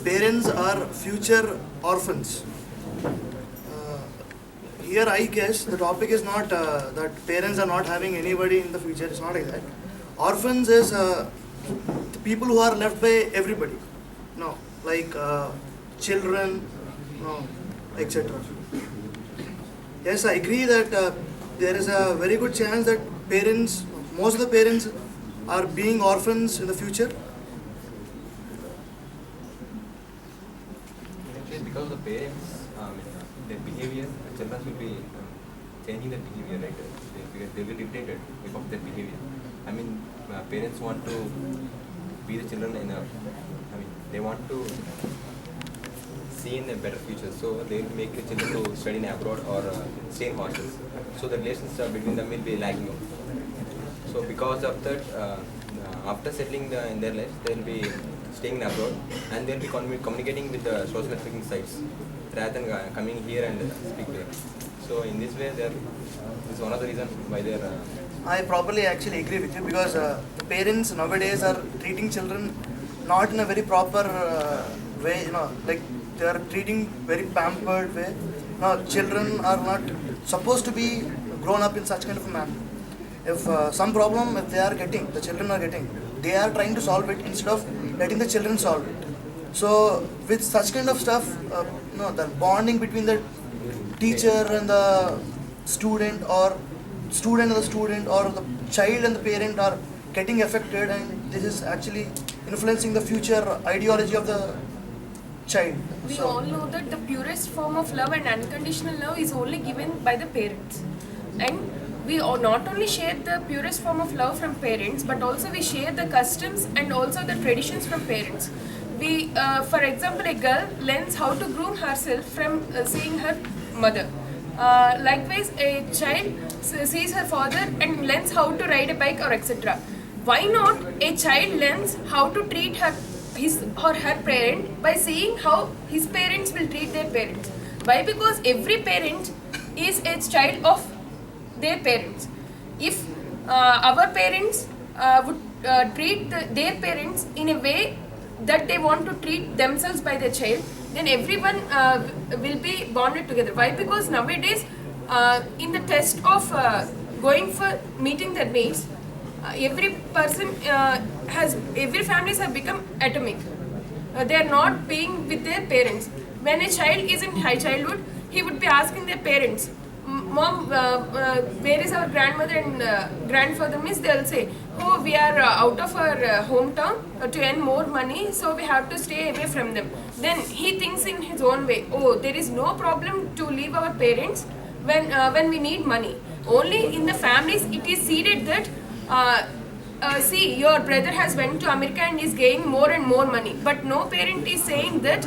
parents are future orphans. Here I guess the topic is not that parents are not having anybody in the future. It's not like that. Orphans is the people who are left by everybody. No, like children, no, etc. Yes, I agree that there is a very good chance that parents, most of the parents, are being orphans in the future. Actually, because of the parents, their behavior, the children will be changing their behavior, right? They will be irritated because of their behavior. I mean, parents want to be the children in a, I mean, they want to see in a better future, so they will make the children to study in abroad or stay in hostels. So the relationship between them will be lagging. So because of that, after settling in their lives, they will be staying in abroad and they will be communicating with the social networking sites rather than coming here and speak there. So in this way, this is one of the reasons why they are. I probably actually agree with you because the parents nowadays are treating children not in a very proper way, like they are treating very pampered way. Now, children are not supposed to be grown up in such kind of a manner. If some problem if the children are getting, they are trying to solve it instead of letting the children solve it. So with such kind of stuff, the bonding between the teacher and the student or the student or the child and the parent are getting affected, and this is actually influencing the future ideology of the child. We all know that the purest form of love and unconditional love is only given by the parents. And we not only share the purest form of love from parents, but also we share the customs and also the traditions from parents. We, for example, a girl learns how to groom herself from seeing her mother. Likewise, a child sees her father and learns how to ride a bike or etc. Why not a child learns how to treat his or her parent by seeing how his parents will treat their parents? Why? Because every parent is a child of their parents. If our parents would treat their parents in a way that they want to treat themselves by their child, then everyone will be bonded together. Why? Because nowadays, in the test of going for meeting their needs, every families have become atomic. They are not being with their parents. When a child is in high childhood, he would be asking their parents, "Mom, where is our grandmother and grandfather?" Means they'll say, "Oh, we are out of our hometown to earn more money, so we have to stay away from them." Then he thinks in his own way, "Oh, there is no problem to leave our parents when we need money." Only in the families it is seeded that see, your brother has went to America and is gaining more and more money, but no parent is saying that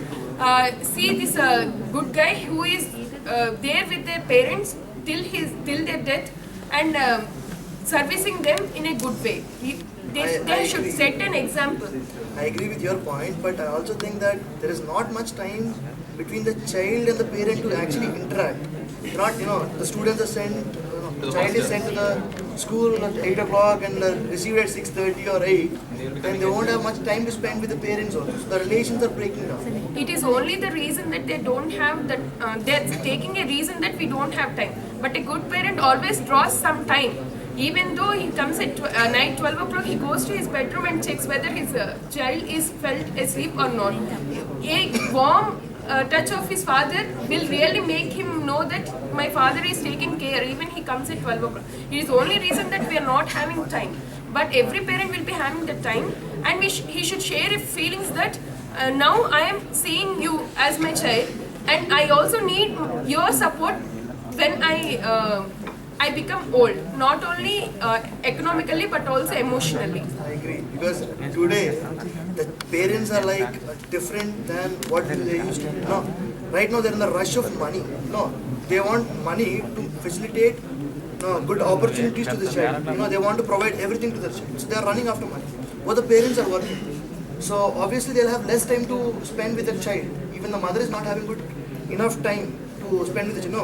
see this good guy who is there with their parents till their death and servicing them in a good way. They should set an example. I agree with your point, but I also think that there is not much time between the child and the parent to actually interact. Not, the students are sent, the child is sent to the school at 8 o'clock and received at 6:30 or 8, then they won't have much time to spend with the parents also. So the relations are breaking down. It is only the reason that they don't have that, they're taking a reason that we don't have time. But a good parent always draws some time. Even though he comes at night 12 o'clock, he goes to his bedroom and checks whether his child is felt asleep or not. A warm touch of his father will really make him know that my father is taking care, even he comes at 12 o'clock. It is the only reason that we are not having time. But every parent will be having the time, and he should share feelings that now I am seeing you as my child, and I also need your support when I become old, not only economically but also emotionally. I agree, because today the parents are like different than what they used to be. No, right now they're in the rush of money. No, they want money to facilitate good opportunities to the child. They want to provide everything to the child. So they are running after money. But the parents are working. So obviously they'll have less time to spend with the child. Even the mother is not having enough time to spend with the child. No,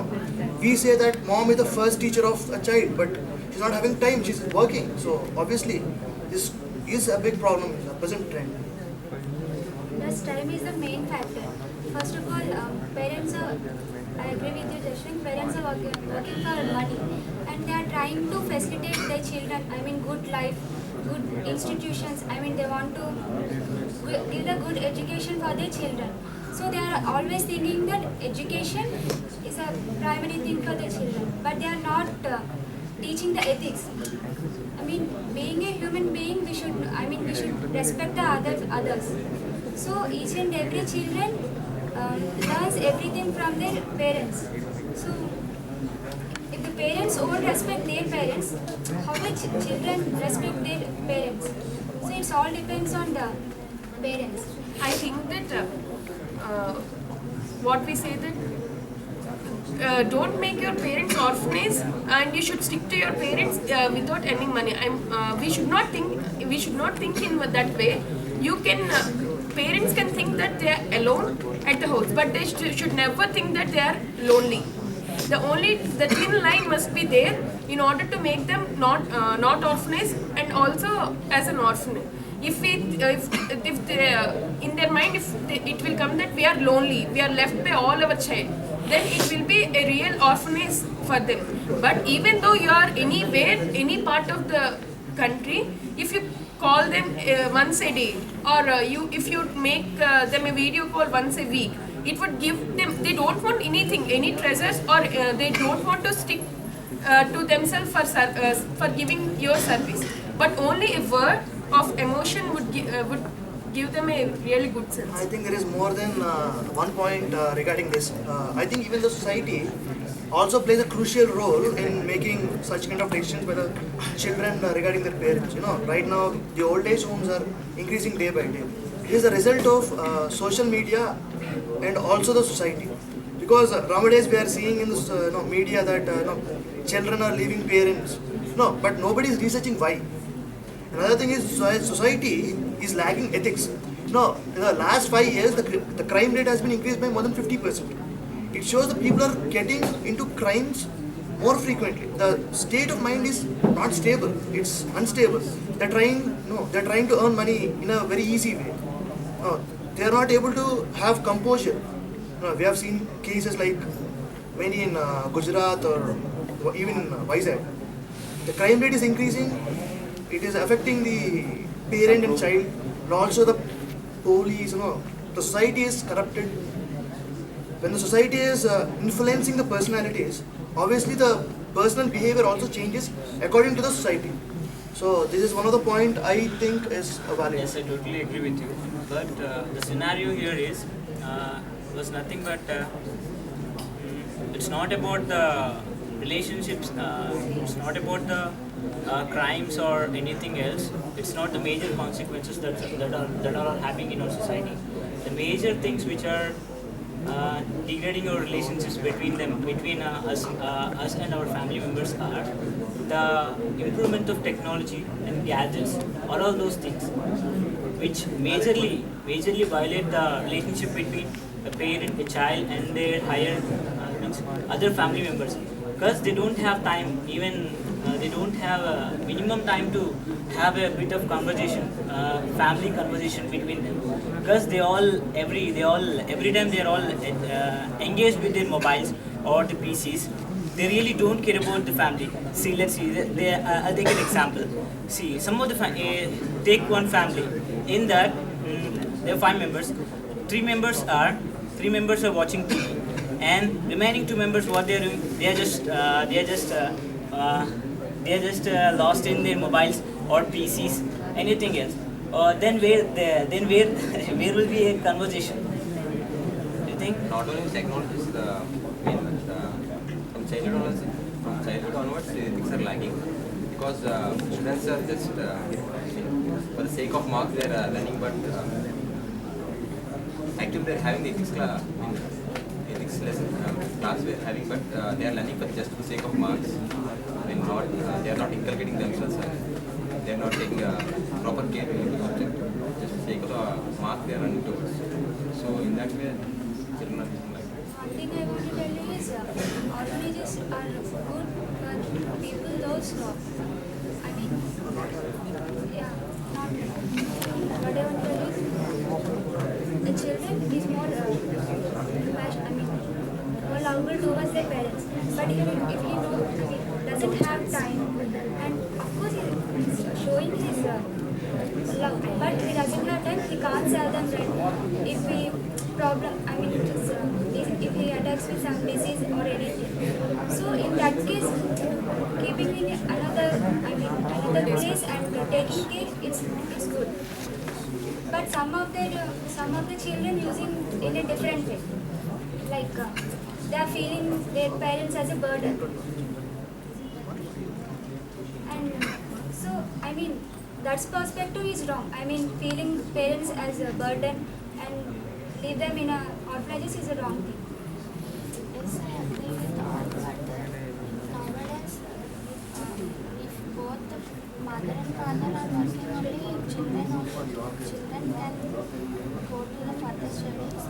we say that mom is the first teacher of a child, but she's not having time. She's working. So obviously this is a big problem in the present trend. Yes, time is the main factor. First of all, parents are, I agree with you, Jashwin, parents are working for money and they are trying to facilitate their children, I mean good life, good institutions, I mean they want to give the good education for their children. So they are always thinking that education is a primary thing for their children, but they are not teaching the ethics. I mean, being a human being, we should respect the others. So each and every children learns everything from their parents. So if the parents won't respect their parents, how will children respect their parents? So it all depends on the parents. I think that what we say that don't make your parents orphanage, and you should stick to your parents without earning money. We should not think in that way. You can parents can think that they are alone at the house, but they should never think that they are lonely. The thin line must be there in order to make them not orphanage and also as an orphan. If they, in their mind, it will come that we are lonely, we are left by all our child, then it will be a real orphanage for them. But even though you are anywhere, any part of the country, if you call them once a day, or if you make them a video call once a week, it would give them, they don't want anything, any treasures, or they don't want to stick to themselves for giving your service. But only a word of emotion would give them a really good sense. I think there is more than one point regarding this. I think even the society also plays a crucial role in making such kind of decisions by the children regarding their parents. You know, right now the old age homes are increasing day by day. It is a result of social media and also the society. Because nowadays we are seeing in the media that children are leaving parents. No, but nobody is researching why. Another thing is society is lacking ethics. No, in the last 5 years, the crime rate has been increased by more than 50%. It shows that people are getting into crimes more frequently. The state of mind is not stable; it's unstable. They're trying to earn money in a very easy way. No, they are not able to have composure. No, we have seen cases like many in Gujarat or even in Vizag. The crime rate is increasing. It is affecting the parent and child, and also the police. The society is corrupted. When the society is influencing the personalities, obviously the personal behavior also changes according to the society. So this is one of the point I think is valid. Yes, I totally agree with you. But the scenario here is was nothing but it's not about the relationships. It's not about the crimes or anything else. It's not the major consequences that are happening in our society. The major things which are degrading our relationships between us and our family members are the improvement of technology and gadgets, all of those things, which majorly violate the relationship between a parent, a child, and their higher means other family members, because they don't have time, even they don't have a minimum time to have a bit of conversation, family conversation between them, because every time they are all engaged with their mobiles or the PCs. They really don't care about the family. See, let's see. I'll take an example. See, some of the take one family. In that, there are 5 members. 3 members are watching TV, and remaining 2 members, what they are doing? They are just lost in their mobiles or PCs, anything else. Then where will be a conversation? Do you think? Not only technology is from childhood onwards, things are lagging because students are just for the sake of marks they are learning, but actually they are having the ethics class, ethics lesson class we are having, but they are learning for just the sake of marks. They are not inculcating themselves. They are not taking proper care in the subject. Just for the sake of the marks they are running towards. So in that way, children are like that. One thing I want to tell you is orphanages are good, but people don't stop. I mean, yeah, not what I want to tell you. towards their parents. But if he doesn't have time, and of course he's showing his love, but he doesn't have time, he can't tell them that if if he attacks with some disease or anything. So in that case, keeping in another place and taking care, it's good. But some of the children using in a different way, like they are feeling their parents as a burden, and so that's perspective is wrong. Feeling parents as a burden and leave them in a orphanages is a wrong thing. Yes, I agree with all, but nowadays, if both the mother and father are working only, children can go to the further studies.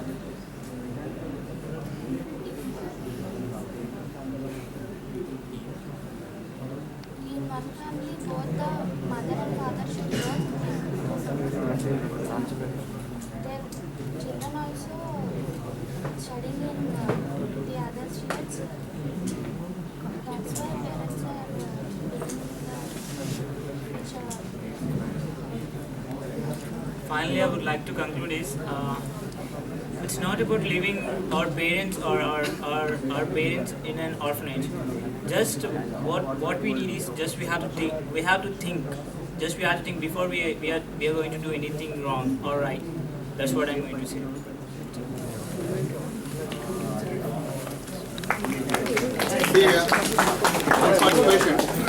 In one family, both the mother and father should work. Their children also studying in the other states. That's why parents are Finally, I would like to conclude is it's not about leaving our parents or our parents in an orphanage. Just what we need is just we have to think. We have to think. Just we have to think before we are going to do anything wrong or right. That's what I'm going to say. One final question.